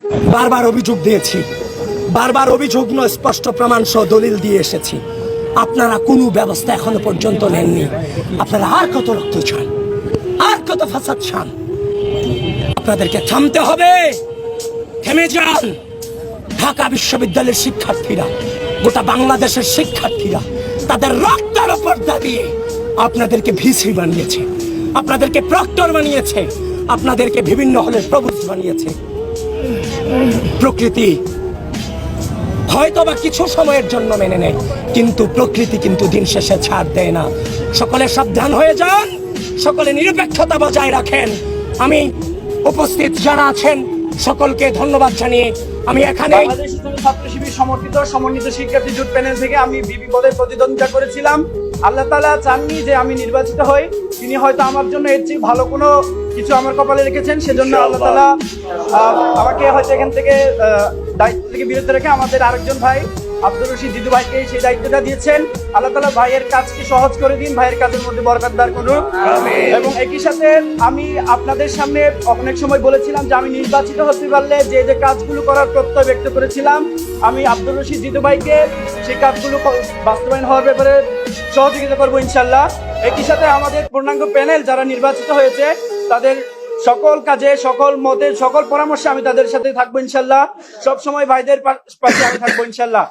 বারবার অভিযোগ দিয়েছি, বারবার অভিযোগ নয় স্পষ্ট প্রমাণ সহ দলিল দিয়ে এসেছি। আপনারা কোনো ব্যবস্থা এখনো পর্যন্ত নেননি। আপনারা আর কত রক্ত চান, আর কত ফাসাদ চান? আপনাদেরকে থামতে হবে। থেমে যান। ঢাকা বিশ্ববিদ্যালয়ের শিক্ষার্থীরা, গোটা বাংলাদেশের শিক্ষার্থীরা তাদের রক্তের উপর দাঁড়িয়ে আপনাদেরকে ভিসি বানিয়েছে, আপনাদেরকে প্রক্টর বানিয়েছে, আপনাদেরকে বিভিন্ন হলের প্রভুত্ব বানিয়েছে। প্রকৃতি হয়তোবা কিছু সময়ের জন্য মেনে নেয়, কিন্তু প্রকৃতি কিন্তু দিন শেষে ছাড় দেয় না। সকলে সাবধান হয়ে যান, সকলে নিরপেক্ষতা বজায় রাখেন। আমি উপস্থিত যারা আছেন সকলকে ধন্যবাদ জানিয়ে আমি এখানে বাংলাদেশ ইসলামী ছাত্র শিবির সমর্থিত সমন্বিত শিক্ষার্থী জোট প্যানেল থেকে আমি বিপি পদে প্রতিদ্বন্দ্বিতা করেছিলাম। আল্লাহ তাআলা চাননি যে আমি নির্বাচিত হই, তিনি হয়তো আমার জন্য এর চেয়ে ভালো কোনো কিছু আমার কপালে রেখেছেন। সেজন্য আল্লাহ তাআলা আমাকে হয়তো এখান থেকে দায়িত্ব থেকে বিরত রেখে আমাদের আরেকজন ভাই আব্দুর রশিদ জিদু ভাইকে সেই দায়িত্বটা দিয়েছেন। আল্লাহ তাআলা ভাইয়ের কাজকে সহজ করে দিন, ভাইয়ের কাজের মধ্যে বরকত দান করুন। এবং একই সাথে আমি আপনাদের সামনে অনেক সময় বলেছিলাম যে আমি নির্বাচিত হতে পারলে যে যে কাজগুলো করার প্রত্যয় ব্যক্ত করেছিলাম, আমি আব্দুর রশিদ জিদু ভাইকে সেই কাজগুলো বাস্তবায়ন হওয়ার ব্যাপারে সহযোগিতা করবো ইনশাল্লাহ। একই সাথে আমাদের পূর্ণাঙ্গ প্যানেল যারা নির্বাচিত হয়েছে তাদের সকল কাজে, সকল মতে, সকল পরামর্শে আমি তাদের সাথে থাকবো ইনশাল্লাহ। সব সময় ভাইদের পাশে আমি থাকবো ইনশাল্লাহ।